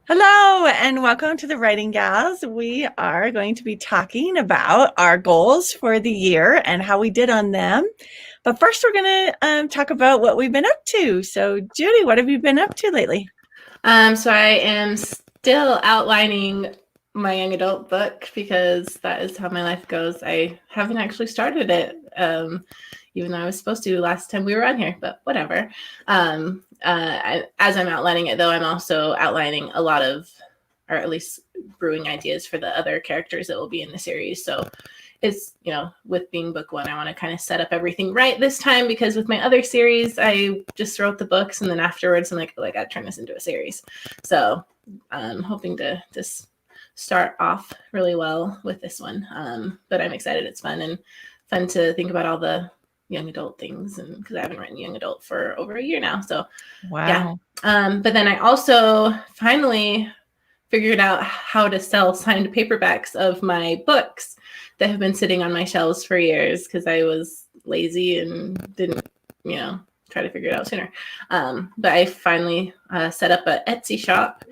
Hello and welcome to the Writing Gals. We are going to be talking about our goals for the year and how we did on them. But first, we're going to talk about what we've been up to. So, Judy, what have you been up to lately? So I am still outlining my young adult book because that is how my life goes. I haven't actually started it, even though I was supposed to last time we were on here, but whatever. As I'm outlining it, though, I'm also outlining a lot of, or at least brewing ideas for the other characters that will be in the series. So it's, with being book one, I want to kind of set up everything right this time, because with my other series, I just wrote the books and then afterwards I'm like, oh, I got to turn this into a series. So I'm hoping to just start off really well with this one. But I'm excited. It's fun to think about all the young adult things, and because I haven't written young adult for over a year now. So Wow. yeah. But then I also finally figured out how to sell signed paperbacks of my books that have been sitting on my shelves for years because I was lazy and didn't, try to figure it out sooner. But I finally set up an Etsy shop,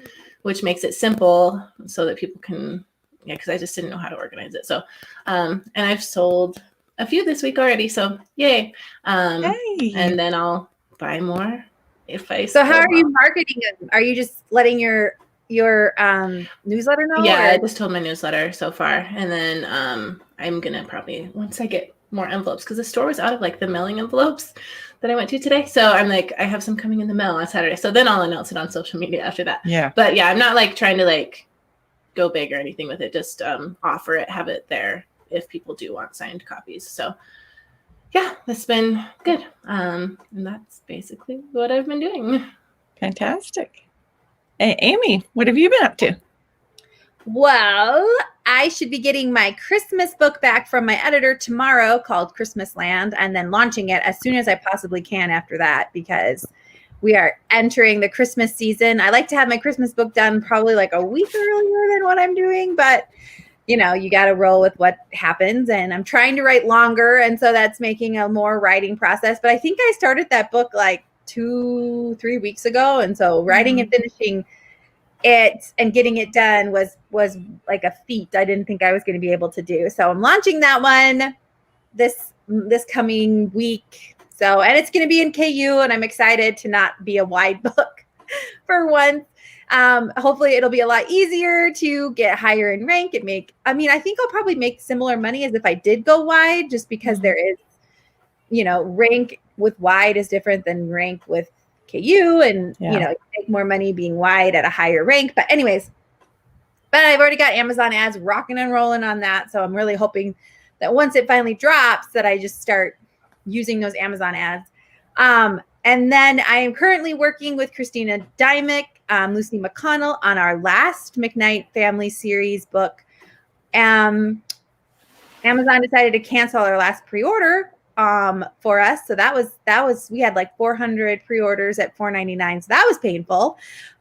which makes it simple so that people can, because I just didn't know how to organize it. So, and I've sold a few this week already. So yay. Hey. And then I'll buy more if I. So how are you marketing them? Are you just letting your newsletter know? Yeah, I just told my newsletter so far, and then I'm gonna probably, once I get more envelopes, because the store was out of like the mailing envelopes that I went to today, so I'm like, I have some coming in the mail on Saturday, so then I'll announce it on social media after that. Yeah. But yeah, I'm not like trying to like go big or anything with it, just offer it, have it there if people do want signed copies. So yeah, that's been good. And that's basically what I've been doing. Fantastic. Hey, Amy, what have you been up to? Well, I should be getting my Christmas book back from my editor tomorrow, called Christmas Land, and then launching it as soon as I possibly can after that, because we are entering the Christmas season. I like to have my Christmas book done probably like a week earlier than what I'm doing, but you got to roll with what happens, and I'm trying to write longer, and so that's making a more writing process. But I think I started that book like 2-3 weeks ago, and so writing and finishing it and getting it done was like a feat I didn't think I was going to be able to do. So I'm launching that one this coming week. So, and it's going to be in KU, and I'm excited to not be a wide book for once. Hopefully it'll be a lot easier to get higher in rank. I think I'll probably make similar money as if I did go wide, just because there is, rank with wide is different than rank with KU, and you make more money being wide at a higher rank. But anyways, I've already got Amazon ads rocking and rolling on that, so I'm really hoping that once it finally drops, that I just start using those Amazon ads. And then I am currently working with Christina Dymick, Lucy McConnell on our last McKnight Family Series book. Amazon decided to cancel our last pre-order for us. So that was we had like 400 pre-orders at $4.99. So that was painful.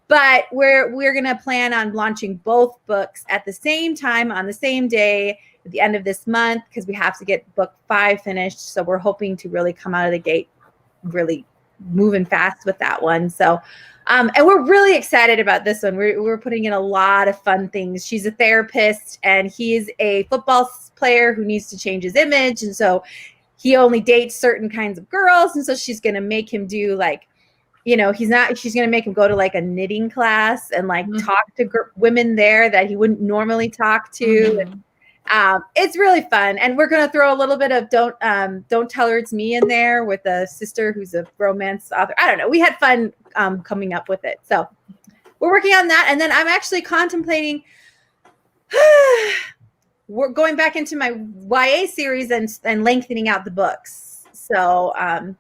But we're going to plan on launching both books at the same time on the same day at the end of this month, because we have to get book 5 finished. So we're hoping to really come out of the gate really moving fast with that one. So and we're really excited about this one. We're putting in a lot of fun things. She's a therapist, and he's a football player who needs to change his image, and so he only dates certain kinds of girls, and so she's going to make him do like, she's going to make him go to like a knitting class and like talk to women there that he wouldn't normally talk to. And, it's really fun, and we're going to throw a little bit of don't tell her it's me in there with a sister who's a romance author. I don't know. We had fun coming up with it, so we're working on that. And then I'm actually contemplating we're going back into my YA series and lengthening out the books. So I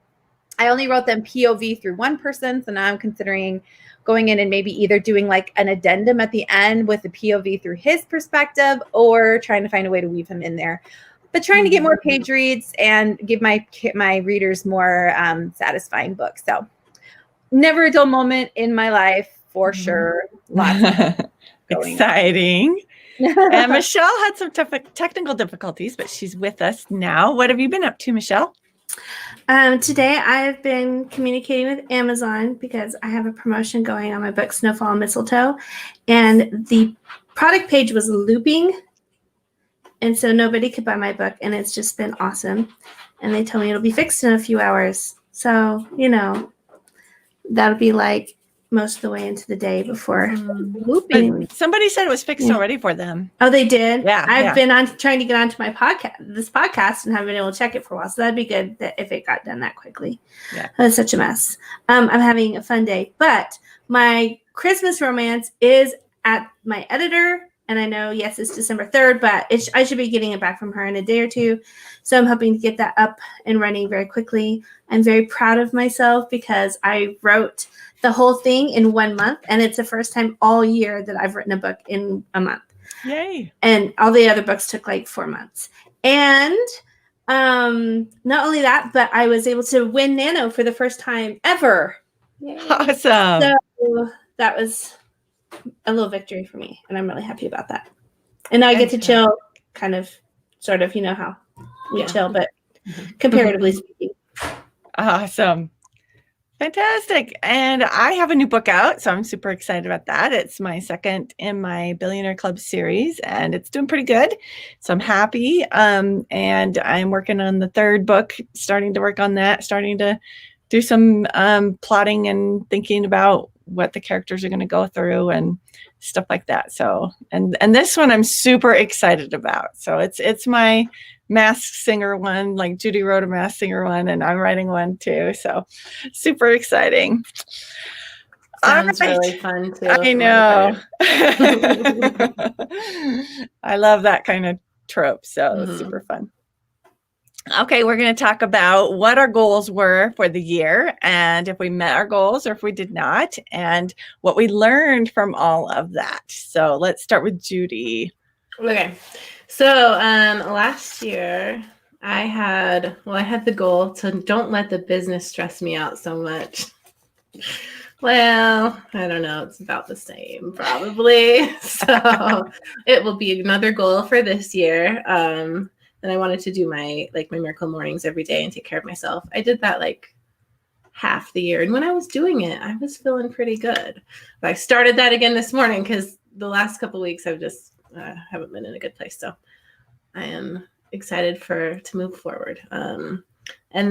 only wrote them POV through one person, so now I'm considering going in and maybe either doing like an addendum at the end with the POV through his perspective, or trying to find a way to weave him in there. But trying to get more page reads and give my readers more satisfying books. So never a dull moment in my life, for sure. Lots of exciting. And Michelle had some technical difficulties, but she's with us now. What have you been up to, Michelle? Today I've been communicating with Amazon because I have a promotion going on my book Snowfall and Mistletoe, and the product page was looping, and so nobody could buy my book, and it's just been awesome. And they told me it'll be fixed in a few hours, so that'll be like most of the way into the day before looping. But somebody said it was fixed Yeah. already for them. Oh, they did? Yeah, I've yeah. been on trying to get onto my podcast and haven't been able to check it for a while. So that'd be good if it got done that quickly. Yeah. That was such a mess. I'm having a fun day. But my Christmas romance is at my editor. And I know, yes, it's December 3rd, but I should be getting it back from her in a day or two. So I'm hoping to get that up and running very quickly. I'm very proud of myself because I wrote the whole thing in 1 month. And it's the first time all year that I've written a book in a month. Yay. And all the other books took like 4 months. And not only that, but I was able to win Nano for the first time ever. Yay. Awesome. So that was a little victory for me, and I'm really happy about that. And now I get to chill, kind of, sort of, how we chill, but comparatively speaking. Awesome. Fantastic. And I have a new book out, so I'm super excited about that. It's my second in my Billionaire Club series, and it's doing pretty good. So I'm happy. And I'm working on the third book, starting to work on that, starting to do some plotting and thinking about what the characters are going to go through and stuff like that. So, and this one I'm super excited about. So it's my Masked Singer one, like Judy wrote a Masked Singer one, and I'm writing one too. So super exciting. Sounds All right. really fun too. I know. I love that kind of trope. So it's super fun. Okay, we're going to talk about what our goals were for the year and if we met our goals or if we did not, and what we learned from all of that. So let's start with Judy. Okay. So last year I had the goal to don't let the business stress me out so much. Well, I don't know. It's about the same probably. So it will be another goal for this year. And I wanted to do my miracle mornings every day and take care of myself. I did that like half the year. And when I was doing it, I was feeling pretty good. But I started that again this morning because the last couple of weeks I've just haven't been in a good place. So I am excited to move forward. And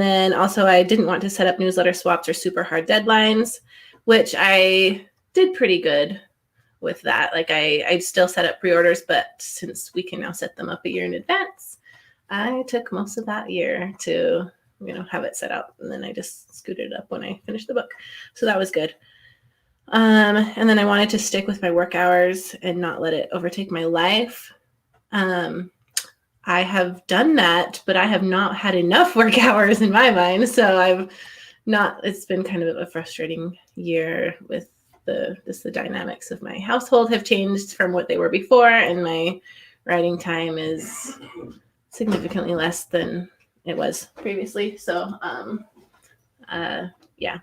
then also I didn't want to set up newsletter swaps or super hard deadlines, which I did pretty good with that. Like I still set up pre-orders, but since we can now set them up a year in advance, I took most of that year to, have it set out. And then I just scooted it up when I finished the book. So that was good. And then I wanted to stick with my work hours and not let it overtake my life. I have done that, but I have not had enough work hours in my mind. So it's been kind of a frustrating year with the dynamics of my household have changed from what they were before. And my writing time is significantly less than it was previously. So, yeah,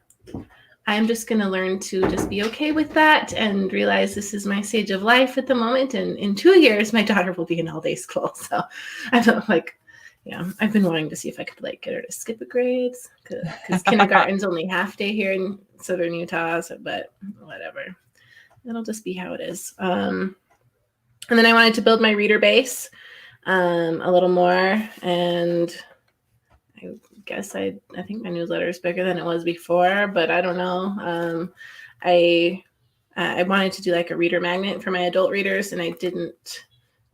I'm just going to learn to just be okay with that and realize this is my stage of life at the moment. And in 2 years, my daughter will be in all-day school. So I'm I've been wanting to see if I could get her to skip a grades because kindergarten's only half day here in Southern Utah. But whatever, it'll just be how it is. And then I wanted to build my reader base a little more, and I guess I think my newsletter is bigger than it was before, but I don't know. I wanted to do like a reader magnet for my adult readers, and I didn't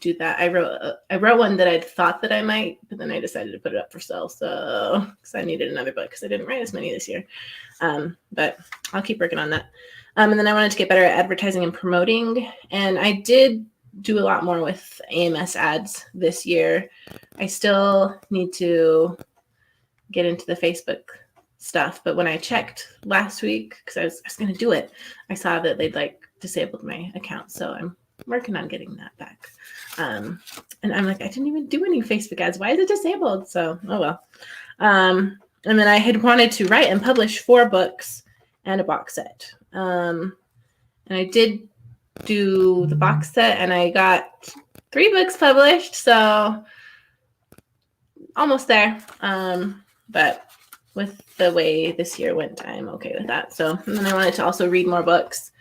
do that. I wrote one that I thought that I might, but then I decided to put it up for sale. So because I needed another book because I didn't write as many this year. But I'll keep working on that. And then I wanted to get better at advertising and promoting, and I did do a lot more with AMS ads this year. I still need to get into the Facebook stuff, but when I checked last week, because I was going to do it, I saw that they'd disabled my account. So I'm working on getting that back. And I'm like, I didn't even do any Facebook ads. Why is it disabled? So, oh well. And then I had wanted to write and publish 4 books and a box set. And I did do the box set, and I got 3 books published, so almost there. but with the way this year went, I'm okay with that. So, and then I wanted to also read more books,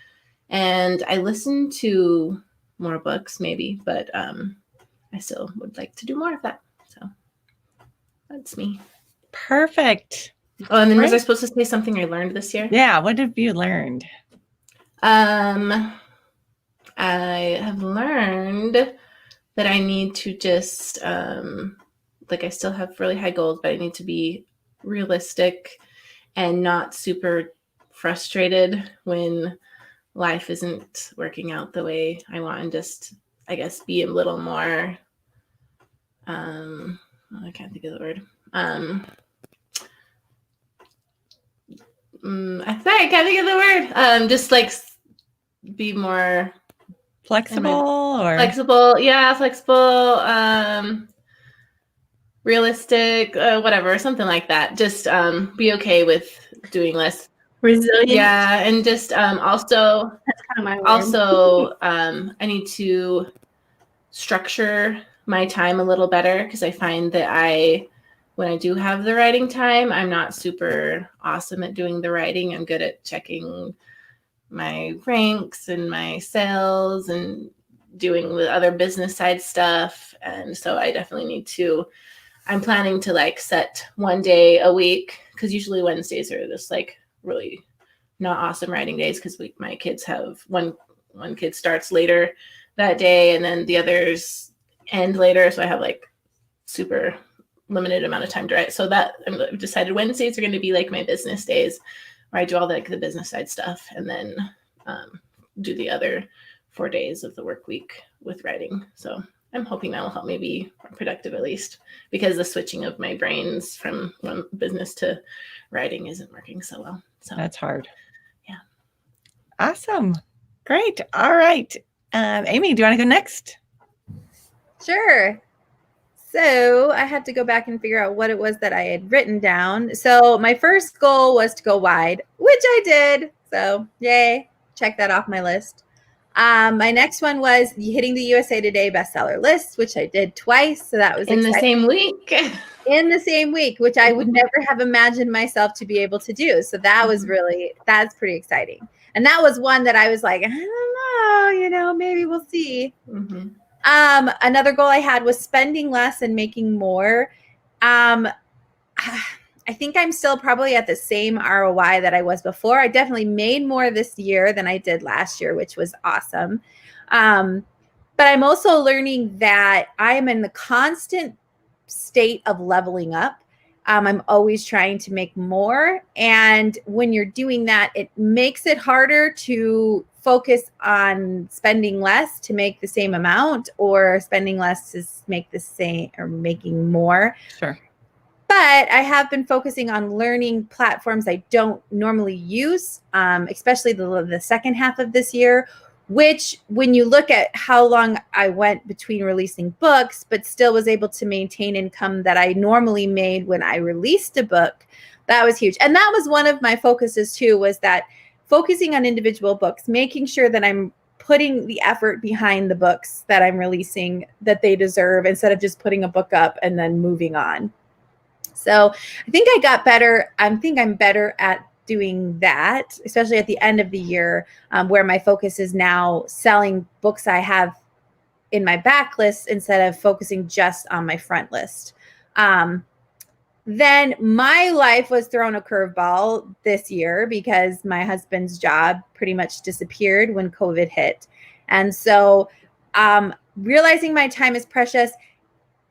and I listened to more books maybe, but I still would like to do more of that. So that's me. Perfect. Oh, and then was I Great. supposed to say something I learned this year? Yeah. What have you learned? I have learned that I need to just like I still have really high goals, but I need to be realistic and not super frustrated when life isn't working out the way I want, and just, I guess, be a little more I can't think of the word. I can't think of the word. Just like be more Flexible or flexible. Yeah, flexible. Realistic, whatever, something like that. Just be okay with doing less. Resilient. Yeah, and just also That's kind of my word. also I need to structure my time a little better, because I find that when I do have the writing time, I'm not super awesome at doing the writing. I'm good at checking my ranks and my sales and doing the other business side stuff. And so I definitely need to, I'm planning to like set one day a week, because usually Wednesdays are just like really not awesome writing days, because my kids have one kid starts later that day, and then the others end later. So I have like super limited amount of time to write. So that I've decided Wednesdays are going to be like my business days, where I do all the business side stuff, and then do the other 4 days of the work week with writing. So I'm hoping that will help me be more productive, at least, because the switching of my brains from one business to writing isn't working so well. So that's hard. Yeah. Awesome. Great. All right. Amy, do you want to go next? Sure. So I had to go back and figure out what it was that I had written down. So my first goal was to go wide, which I did. So yay, check that off my list. My next one was hitting the USA Today bestseller list, which I did twice. So that was in the same week. In the same week, which I would never have imagined myself to be able to do. So that was that's pretty exciting. And that was one that I was like, I don't know, maybe we'll see. Mm-hmm. Another goal I had was spending less and making more. I think I'm still probably at the same ROI that I was before. I definitely made more this year than I did last year, which was awesome. But I'm also learning that I am in the constant state of leveling up. I'm always trying to make more. And when you're doing that, it makes it harder to focus on spending less to make the same amount, or spending less to make the same or making more. Sure. But I have been focusing on learning platforms I don't normally use, especially the second half of this year, which when you look at how long I went between releasing books, but still was able to maintain income that I normally made when I released a book, that was huge. And that was one of my focuses too, was that focusing on individual books, making sure that I'm putting the effort behind the books that I'm releasing that they deserve, instead of just putting a book up and then moving on. So I think I got better. I think I'm better at doing that, especially at the end of the year, where my focus is now selling books I have in my backlist instead of focusing just on my front list. Then my life was thrown a curveball this year because my husband's job pretty much disappeared when COVID hit. And so realizing my time is precious,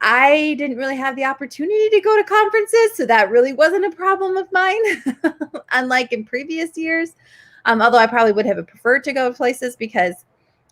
I didn't really have the opportunity to go to conferences, so that really wasn't a problem of mine, unlike in previous years. Although I probably would have preferred to go to places because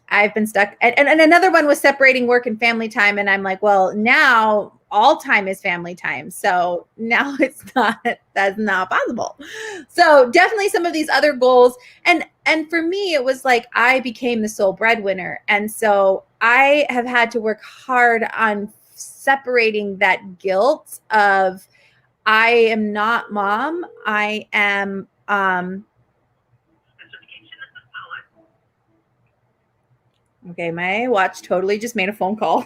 I've been stuck. And another one was separating work and family time. And I'm like, well, now all time is family time. So now that's not possible. So definitely some of these other goals. And for me, it was like I became the sole breadwinner. And so I have had to work hard on separating that guilt of I am not mom. I am okay, my watch totally just made a phone call.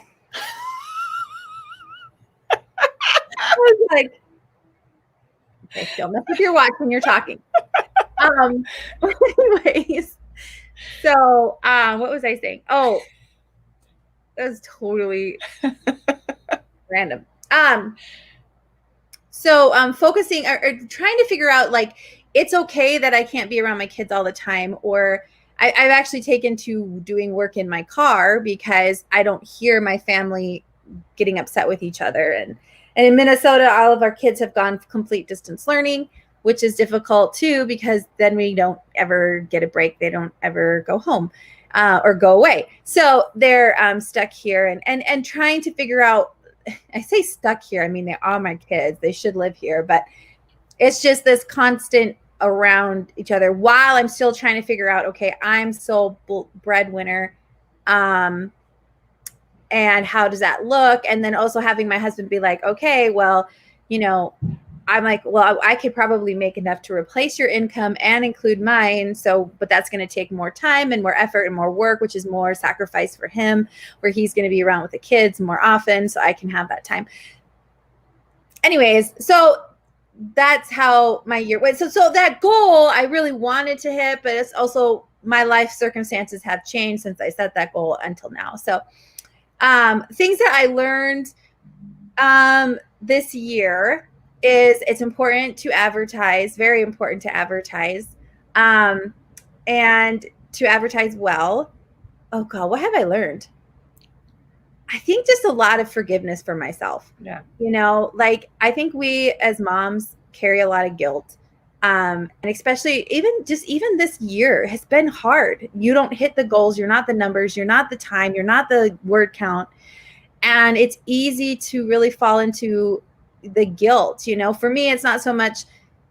I was like, Okay, don't mess with your watch when you're talking. Anyways, so what was I saying? Oh, that was totally random. So focusing or trying to figure out, like, it's okay that I can't be around my kids all the time, or I've actually taken to doing work in my car because I don't hear my family getting upset with each other. And in Minnesota, all of our kids have gone complete distance learning, which is difficult too, because then we don't ever get a break. They don't ever go home or go away. So they're stuck here and trying to figure out, I say stuck here, I mean, they are my kids. They should live here, but it's just this constant around each other while I'm still trying to figure out, okay, I'm sole breadwinner. And how does that look? And then also having my husband be like, okay, well, you know, I'm like, well, I could probably make enough to replace your income and include mine. So, but that's going to take more time and more effort and more work, which is more sacrifice for him, where he's going to be around with the kids more often. So I can have that time. Anyways, so that's how my year went. So that goal I really wanted to hit, but it's also my life circumstances have changed since I set that goal until now. So things that I learned this year is it's important to advertise, very important to advertise, and to advertise well. Oh God, what have I learned? I think just a lot of forgiveness for myself. Yeah. You know, like I think we as moms carry a lot of guilt. And especially even this year has been hard. You don't hit the goals. You're not the numbers. You're not the time. You're not the word count. And it's easy to really fall into the guilt. You know, for me, it's not so much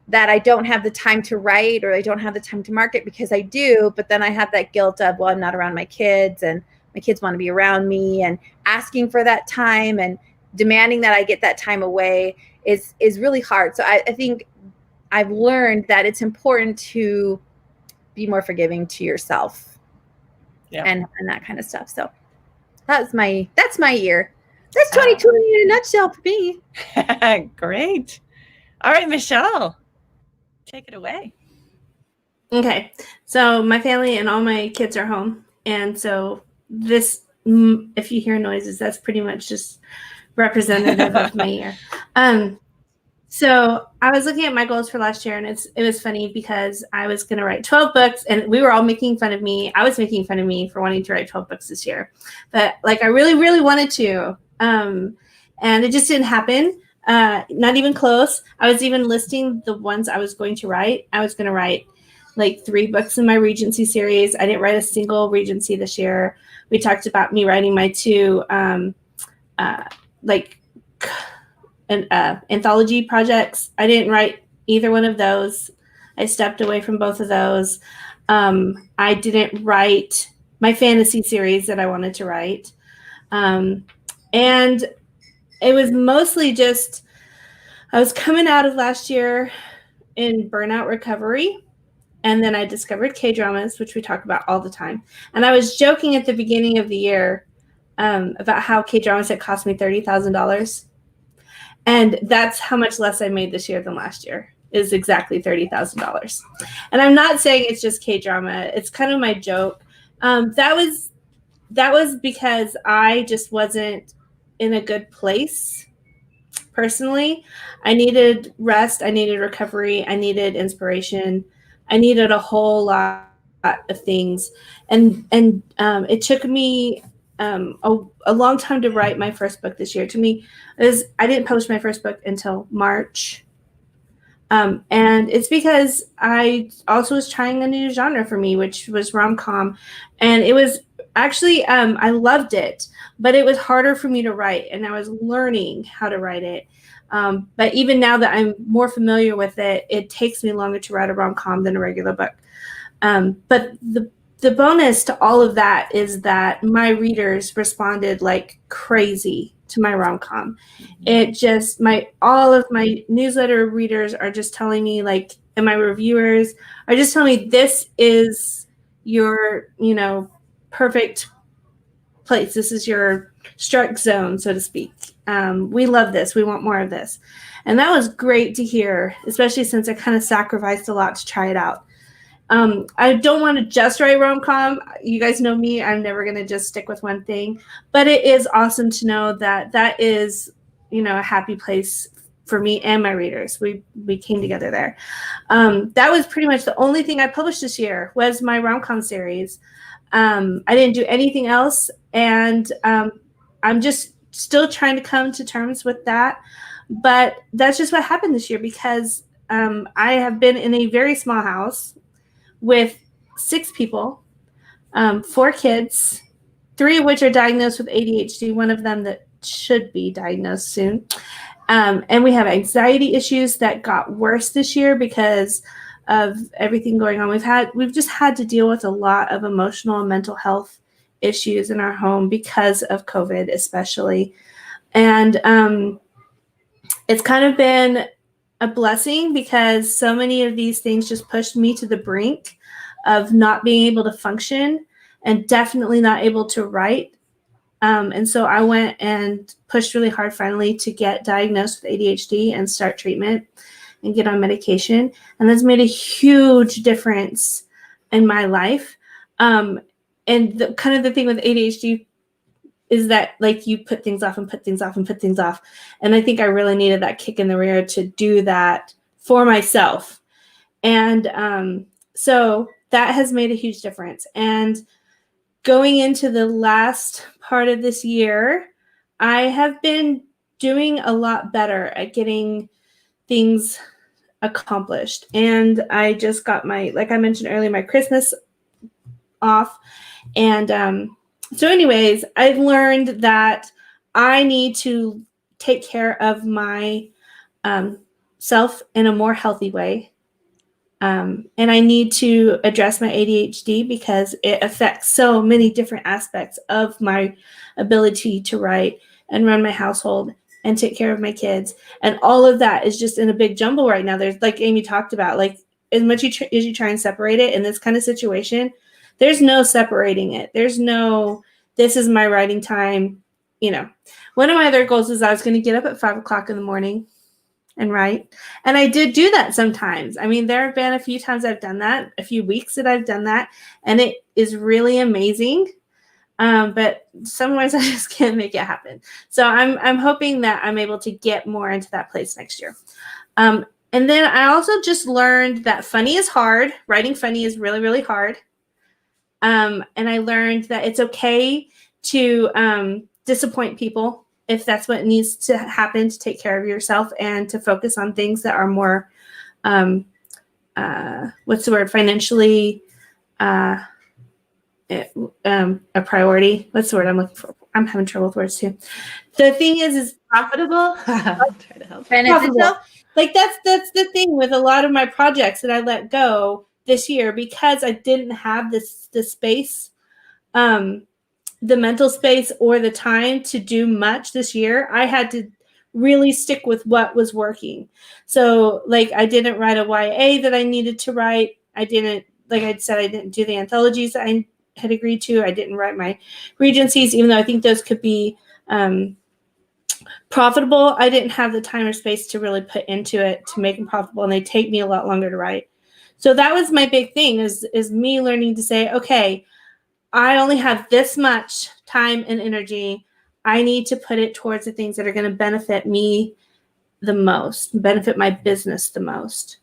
that I don't have the time to write or I don't have the time to market, because I do, but then I have that guilt of, well, I'm not around my kids and my kids want to be around me, and asking for that time and demanding that I get that time away is really hard. So I think I've learned that it's important to be more forgiving to yourself, and that kind of stuff. So that's my year. That's 2020 in a nutshell for me. Great. All right, Michelle, take it away. Okay, so my family and all my kids are home, and so this, if you hear noises, that's pretty much just representative of my year. So I was looking at my goals for last year, and it was funny because I was going to write 12 books, and we were all making fun of me. I was making fun of me for wanting to write 12 books this year, but like I really, really wanted to, and it just didn't happen. Not even close. I was even listing the ones I was going to write. I was going to write like 3 books in my Regency series. I didn't write a single Regency this year. We talked about me writing my 2 anthology projects. I didn't write either one of those. I stepped away from both of those. I didn't write my fantasy series that I wanted to write. And it was mostly just, I was coming out of last year in burnout recovery. And then I discovered K-dramas, which we talk about all the time. And I was joking at the beginning of the year about how K-dramas had cost me $30,000. And that's how much less I made this year than last year, is exactly $30,000. And I'm not saying it's just K-drama. It's kind of my joke. That was because I just wasn't in a good place personally. I needed rest. I needed recovery. I needed inspiration. I needed a whole lot of things. And it took me a long time to write my first book this year. To me, I didn't publish my first book until March. And it's because I also was trying a new genre for me, which was rom-com. And it was actually, I loved it, but it was harder for me to write, and I was learning how to write it. But even now that I'm more familiar with it, it takes me longer to write a rom-com than a regular book. But the bonus to all of that is that my readers responded like crazy to my rom-com. It just, all of my newsletter readers are just telling me, like, and my reviewers are just telling me, this is your, perfect place. This is your strike zone, so to speak. We love this. We want more of this. And that was great to hear, especially since I kind of sacrificed a lot to try it out. I don't want to just write rom-com. You guys know me. I'm never going to just stick with one thing. But it is awesome to know that that is, a happy place for me and my readers. We came together there. That was pretty much the only thing I published this year was my rom-com series. I didn't do anything else. And I'm just still trying to come to terms with that. But that's just what happened this year because I have been in a very small house with 6 people, 4 kids, 3 of which are diagnosed with ADHD, one of them that should be diagnosed soon. And we have anxiety issues that got worse this year because of everything going on. We've just had to deal with a lot of emotional and mental health issues in our home because of COVID, especially. And it's kind of been a blessing because so many of these things just pushed me to the brink of not being able to function and definitely not able to write. And so I went and pushed really hard finally to get diagnosed with ADHD and start treatment and get on medication. And that's made a huge difference in my life. And the kind of the thing with ADHD is that like you put things off and put things off and put things off. And I think I really needed that kick in the rear to do that for myself. And so that has made a huge difference. And going into the last part of this year, I have been doing a lot better at getting things accomplished. And I just got like I mentioned earlier, my Christmas off. And so anyways, I've learned that I need to take care of my self in a more healthy way. And I need to address my ADHD because it affects so many different aspects of my ability to write and run my household and take care of my kids. And all of that is just in a big jumble right now. There's, like Amy talked about, like as much as you try and separate it in this kind of situation, there's no separating it. There's no, this is my writing time. One of my other goals is I was going to get up at 5 o'clock in the morning and write. And I did do that sometimes. I mean, there have been a few times I've done that, a few weeks that I've done that, and it is really amazing. But sometimes I just can't make it happen. So I'm hoping that I'm able to get more into that place next year. And then I also just learned that funny is hard. Writing funny is really, really hard. And I learned that it's okay to disappoint people if that's what needs to happen to take care of yourself and to focus on things that are more, financially a priority. What's the word I'm looking for? I'm having trouble with words too. The thing is Profitable. Try to help. Beneficial. Like that's the thing with a lot of my projects that I let go this year because I didn't have the space, the mental space or the time to do much this year. I had to really stick with what was working. So like I didn't write a YA that I needed to write. I didn't, like I said, I didn't do the anthologies that I had agreed to. I didn't write my Regencies, even though I think those could be profitable. I didn't have the time or space to really put into it to make them profitable, and they take me a lot longer to write. So that was my big thing is me learning to say, okay, I only have this much time and energy. I need to put it towards the things that are going to benefit me the most, benefit my business the most.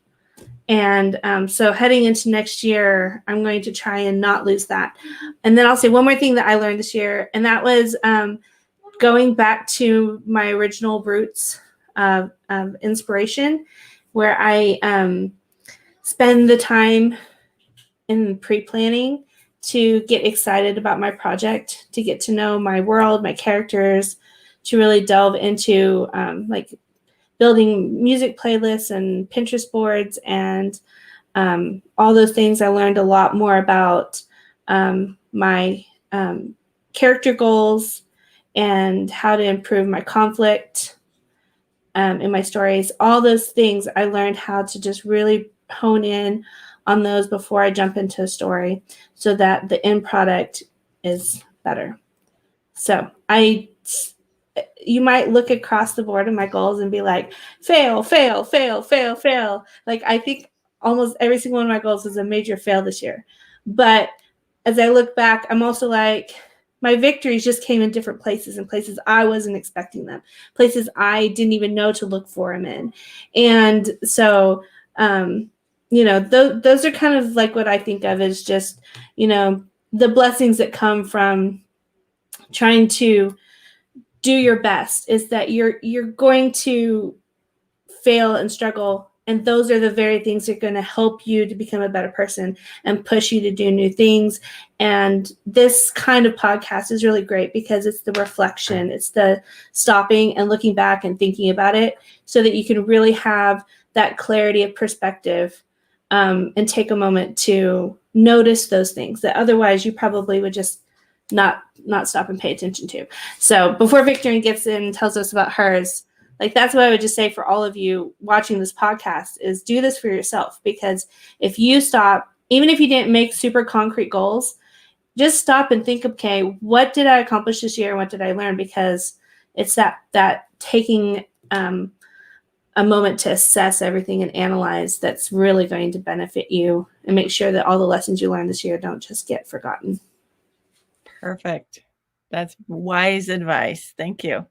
And so heading into next year, I'm going to try and not lose that. And then I'll say one more thing that I learned this year, and that was going back to my original roots of inspiration, where I spend the time in pre-planning to get excited about my project, to get to know my world, my characters, to really delve into like building music playlists and Pinterest boards and all those things. I learned a lot more about my character goals and how to improve my conflict in my stories. All those things I learned how to just really hone in on those before I jump into a story so that the end product is better. So I you might look across the board of my goals and be like, fail, fail, fail, fail, fail. Like, I think almost every single one of my goals was a major fail this year. But as I look back, I'm also like, my victories just came in different places, and places I wasn't expecting them, places I didn't even know to look for them in. And so, those are kind of like what I think of as just, the blessings that come from trying to do your best, is that you're going to fail and struggle, and those are the very things that are going to help you to become a better person and push you to do new things. And this kind of podcast is really great because it's the reflection, it's the stopping and looking back and thinking about it, so that you can really have that clarity of perspective, and take a moment to notice those things that otherwise you probably would just not stop and pay attention to. So before Victorine gets in and tells us about hers, like, that's what I would just say for all of you watching this podcast, is do this for yourself. Because if you stop, even if you didn't make super concrete goals, just stop and think, okay, what did I accomplish this year? What did I learn? Because it's that taking a moment to assess everything and analyze that's really going to benefit you, and make sure that all the lessons you learned this year don't just get forgotten. Perfect. That's wise advice. Thank you.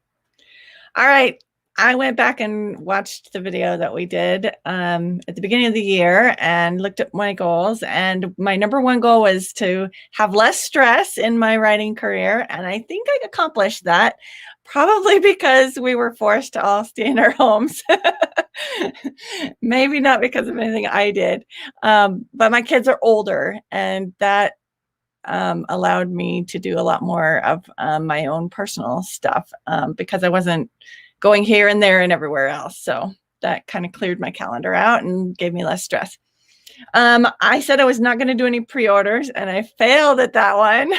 All right. I went back and watched the video that we did at the beginning of the year and looked at my goals. And my number one goal was to have less stress in my writing career. And I think I accomplished that, probably because we were forced to all stay in our homes. Maybe not because of anything I did. But my kids are older, and that allowed me to do a lot more of my own personal stuff, because I wasn't going here and there and everywhere else. So that kind of cleared my calendar out and gave me less stress. I said I was not going to do any pre-orders, and I failed at that one.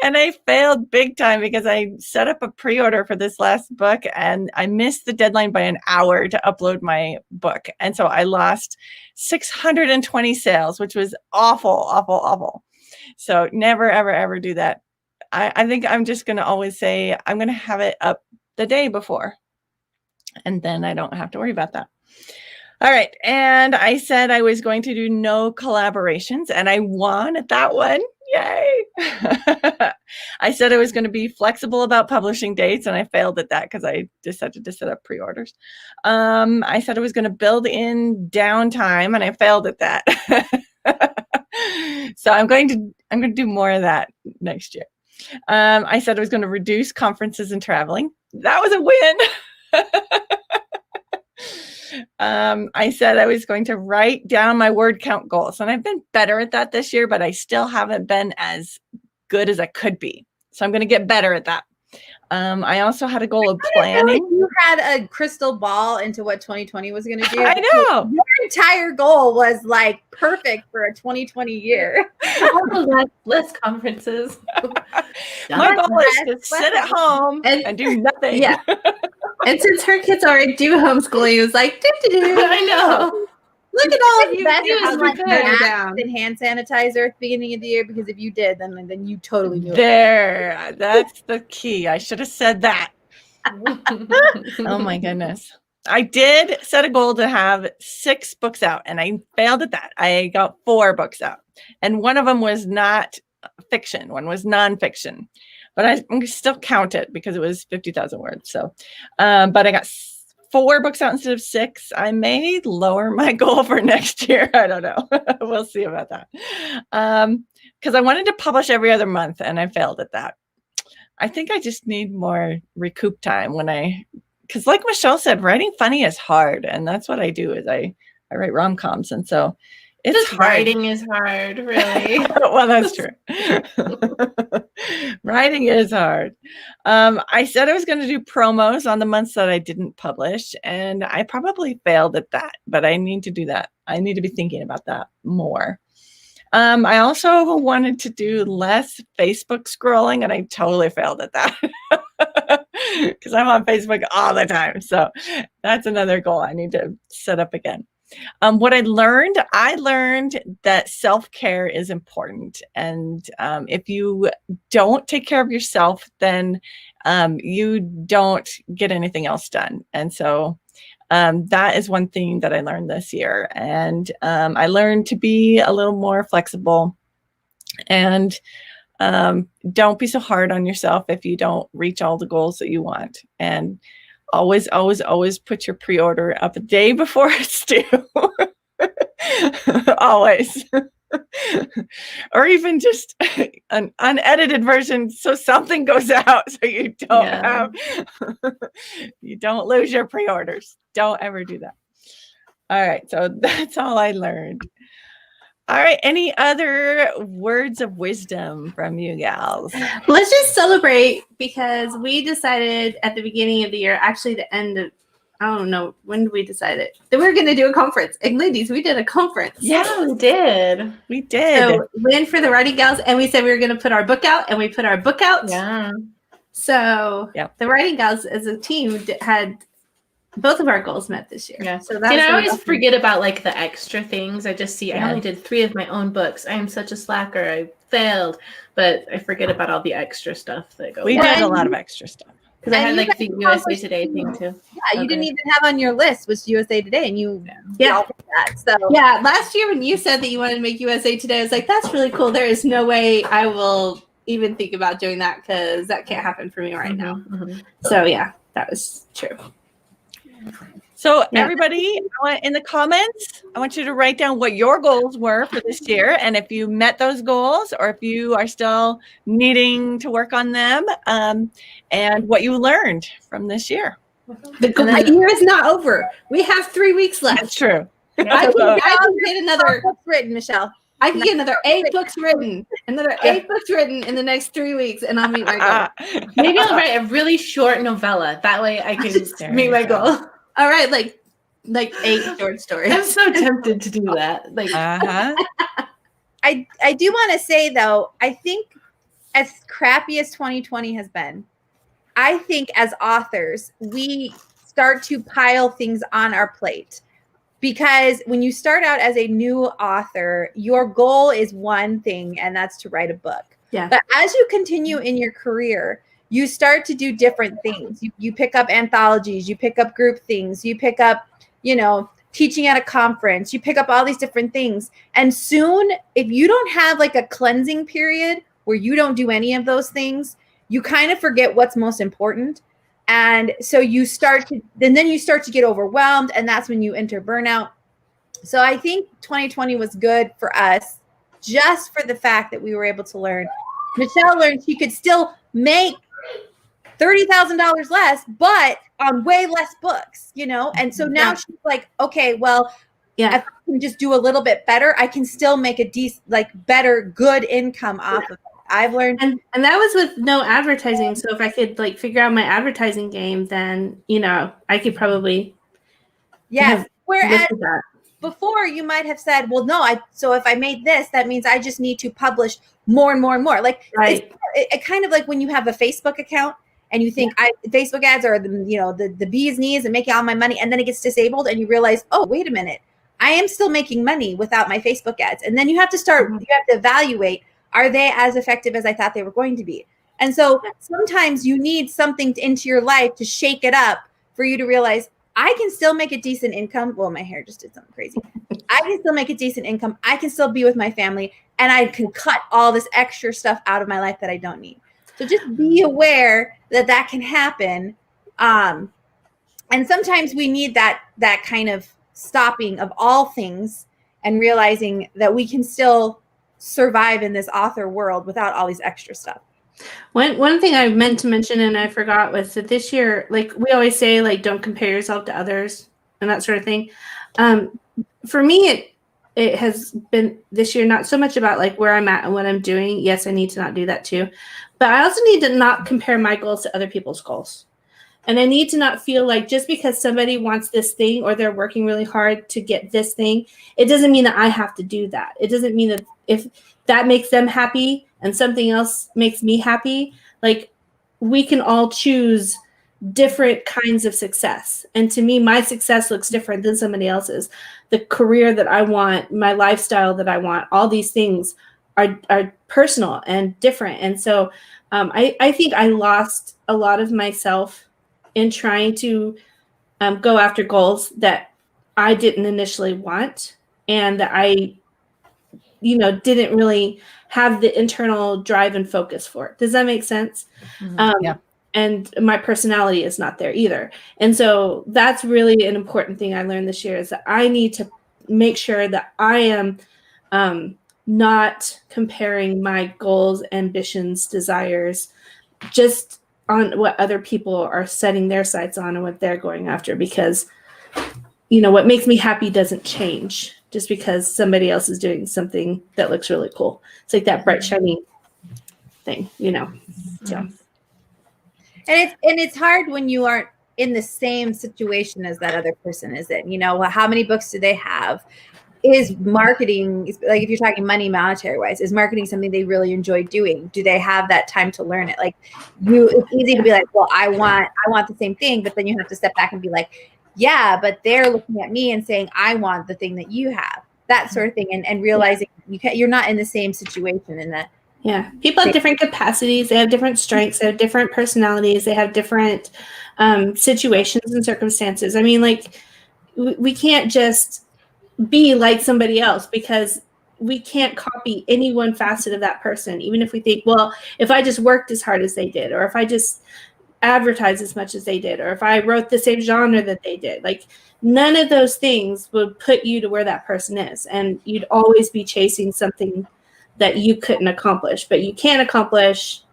And I failed big time because I set up a pre-order for this last book, and I missed the deadline by an hour to upload my book. And so I lost 620 sales, which was awful, awful, awful. So never, ever, ever do that. I think I'm just going to always say I'm going to have it up the day before, and then I don't have to worry about that. All right. And I said I was going to do no collaborations, and I won at that one. Yay. I said I was going to be flexible about publishing dates, and I failed at that because I decided to set up pre-orders. I said I was going to build in downtime, and I failed at that. So I'm going to do more of that next year. I said I was going to reduce conferences and traveling. That was a win. I said I was going to write down my word count goals, and I've been better at that this year, but I still haven't been as good as I could be. So I'm going to get better at that. I also had a goal of planning. You had a crystal ball into what 2020 was going to do. I know. Your entire goal was like perfect for a 2020 year. Less conferences. My goal is to sit at home and do nothing. Yeah. And since her kids already do homeschooling, he was like, I know. Look at all of you bet doing how like we cut it masks down. and hand sanitizer at the beginning of the year, because if you did, then you totally knew it. There. That's the key. I should have said that. Oh my goodness. I did set a goal to have 6 books out, and I failed at that. I got 4 books out, and one of them was not fiction. One was nonfiction, but I still count it because it was 50,000 words. So, but I got 4 books out instead of 6. I may lower my goal for next year. I don't know. We'll see about that. Because I wanted to publish every other month, and I failed at that. I think I just need more recoup time because like Michelle said, writing funny is hard. And that's what I do is I write rom-coms. And so it's Just hard. writing is hard, really. Well, that's true. Writing is hard. I said I was going to do promos on the months that I didn't publish, and I probably failed at that, but I need to do that. I need to be thinking about that more. I also wanted to do less Facebook scrolling, and I totally failed at that because I'm on Facebook all the time. So that's another goal I need to set up again. What I learned that self-care is important. And if you don't take care of yourself, then you don't get anything else done. And so that is one thing that I learned this year. And I learned to be a little more flexible, and don't be so hard on yourself if you don't reach all the goals that you want. And always put your pre-order up a day before it's due. Always. Or even just an unedited version so something goes out so you don't have you don't lose your pre-orders. Don't ever do that. All right, so that's all I learned. All right, any other words of wisdom from you gals? Let's just celebrate, because we decided at the beginning of the year, actually the end of, I don't know, when did we decide it? That we were going to do a conference. And ladies, we did a conference. Yeah, we did. We did. So win for the Writing Gals, and we said we were going to put our book out, and we put our book out. Yeah. So Yep. the Writing Gals as a team had both of our goals met this year. Yeah. So that's And I really always awesome. forget about like the extra things. I just see I Yeah. only did 3 of my own books. I am such a slacker. I failed, but I forget about all the extra stuff that goes. We on. did a lot of extra stuff. Because I And had you like the guys USA accomplished- Today thing too. Yeah, you didn't Okay. even have on your list was USA Today, and you Yeah. all did that. So Yeah, last year when you said that you wanted to make USA Today, I was like, that's really cool. There is no way I will even think about doing that, because that can't happen for me right now. Mhm. So yeah, that was true. So Yeah. everybody, in the comments, I want you to write down what your goals were for this year, and if you met those goals, or if you are still needing to work on them, and what you learned from this year. The year is not over. We have 3 weeks That's left. true. I can get another. books written, Michelle. I can get another 8 books written. Another 8 books written in the next 3 weeks, and I'll meet my goal. Maybe I'll write a really short novella. That way I can There meet you my go. goal. All right, like 8 short stories. I'm so tempted to do that. Like Uh-huh. I do want to say though, I think as crappy as 2020 has been, I think as authors, we start to pile things on our plate. Because when you start out as a new author, your goal is one thing, and that's to write a book. Yeah. But as you continue in your career, you start to do different things. You pick up anthologies, you pick up group things, you pick up, teaching at a conference, you pick up all these different things. And soon, if you don't have like a cleansing period where you don't do any of those things, you kind of forget what's most important. And so you start to get overwhelmed, and that's when you enter burnout. So I think 2020 was good for us just for the fact that we were able to learn. Michelle learned she could still make $30,000 less, but on way less books, And so now Yeah. she's like, okay, well, Yeah. if I can just do a little bit better, I can still make a better, good income off of it. I've learned. And that was with no advertising. So if I could figure out my advertising game, then I could probably Yes. look Whereas at that. before you might have said, well, no, so if I made this, that means I just need to publish more and more and more. Like Right. it kind of like when you have a Facebook account and you think Facebook ads are the bee's knees and making all my money, and then it gets disabled and you realize, oh, wait a minute, I am still making money without my Facebook ads. And then you have to you have to evaluate, are they as effective as I thought they were going to be? And so sometimes you need something into your life to shake it up for you to realize, I can still make a decent income. Well, my hair just did something crazy. I can still make a decent income. I can still be with my family, and I can cut all this extra stuff out of my life that I don't need. So just be aware that can happen. And sometimes we need that kind of stopping of all things and realizing that we can still survive in this author world without all these extra stuff. One thing I meant to mention and I forgot was that this year, we always say, don't compare yourself to others and that sort of thing. For me, it has been this year not so much about where I'm at and what I'm doing. Yes, I need to not do that too, but I also need to not compare my goals to other people's goals. And I need to not feel like just because somebody wants this thing or they're working really hard to get this thing, it doesn't mean that I have to do that. It doesn't mean that if that makes them happy and something else makes me happy, we can all choose different kinds of success. And to me, my success looks different than somebody else's. The career that I want, my lifestyle that I want, all these things are personal and different. And so I think I lost a lot of myself in trying to go after goals that I didn't initially want, and that I, didn't really have the internal drive and focus for it. Does that make sense? Yeah. And my personality is not there either. And so that's really an important thing I learned this year, is that I need to make sure that I am not comparing my goals, ambitions, desires just on what other people are setting their sights on and what they're going after, because what makes me happy doesn't change just because somebody else is doing something that looks really cool. It's like that bright shiny thing, so. And it's hard when you aren't in the same situation as that other person is in. How many books do they have? Is marketing, like if you're talking money monetary wise, is marketing something they really enjoy doing? Do they have that time to learn it? Like it's easy to be like, well, I want the same thing, but then you have to step back and be like, yeah, but they're looking at me and saying, I want the thing that you have, that sort of thing. And realizing you're not in the same situation in that. Yeah, people have different capacities. They have different strengths. They have different personalities. They have different situations and circumstances. I mean, like, we can't just be like somebody else, because we can't copy any one facet of that person. Even if we think, well, if I just worked as hard as they did, or if I just advertised as much as they did, or if I wrote the same genre that they did, like, none of those things would put you to where that person is. And you'd always be chasing something that you couldn't accomplish. But you can accomplish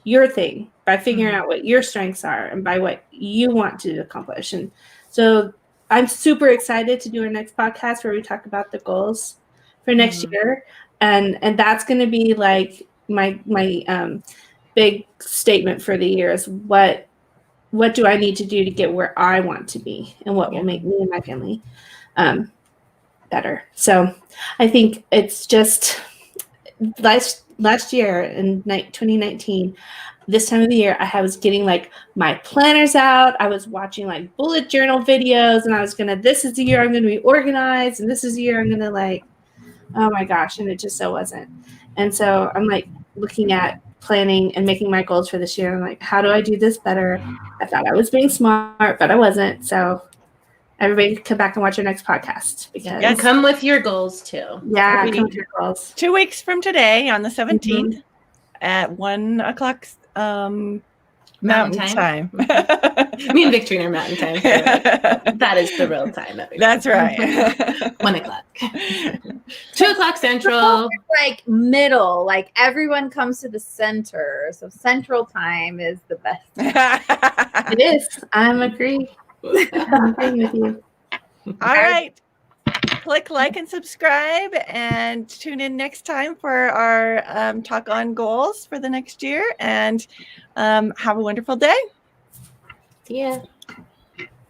your thing by figuring out what your strengths are and by what you want to accomplish. And so I'm super excited to do our next podcast where we talk about the goals for next year. And that's going to be like my big statement for the year is what do I need to do to get where I want to be, and what will make me and my family better. So I think it's just last year in 2019, this time of the year, I was getting like my planners out. I was watching like bullet journal videos, and I was this is the year I'm going to be organized, and this is the year I'm going to like, oh my gosh. And it just so wasn't. And so I'm like looking at planning and making my goals for this year. I'm like, how do I do this better? I thought I was being smart, but I wasn't. So everybody come back and watch our next podcast, because And come with your goals too. Yeah, come with your goals. 2 weeks from today, on the 17th, at 1:00 Mountain time. Me and Victorine are Mountain time. So that is the real time. That's right. 1:00. 2:00 Central. Like middle, like everyone comes to the center. So Central Time is the best. It is. I'm agreeing with you. All right. Click like and subscribe, and tune in next time for our talk on goals for the next year. And have a wonderful day. See ya.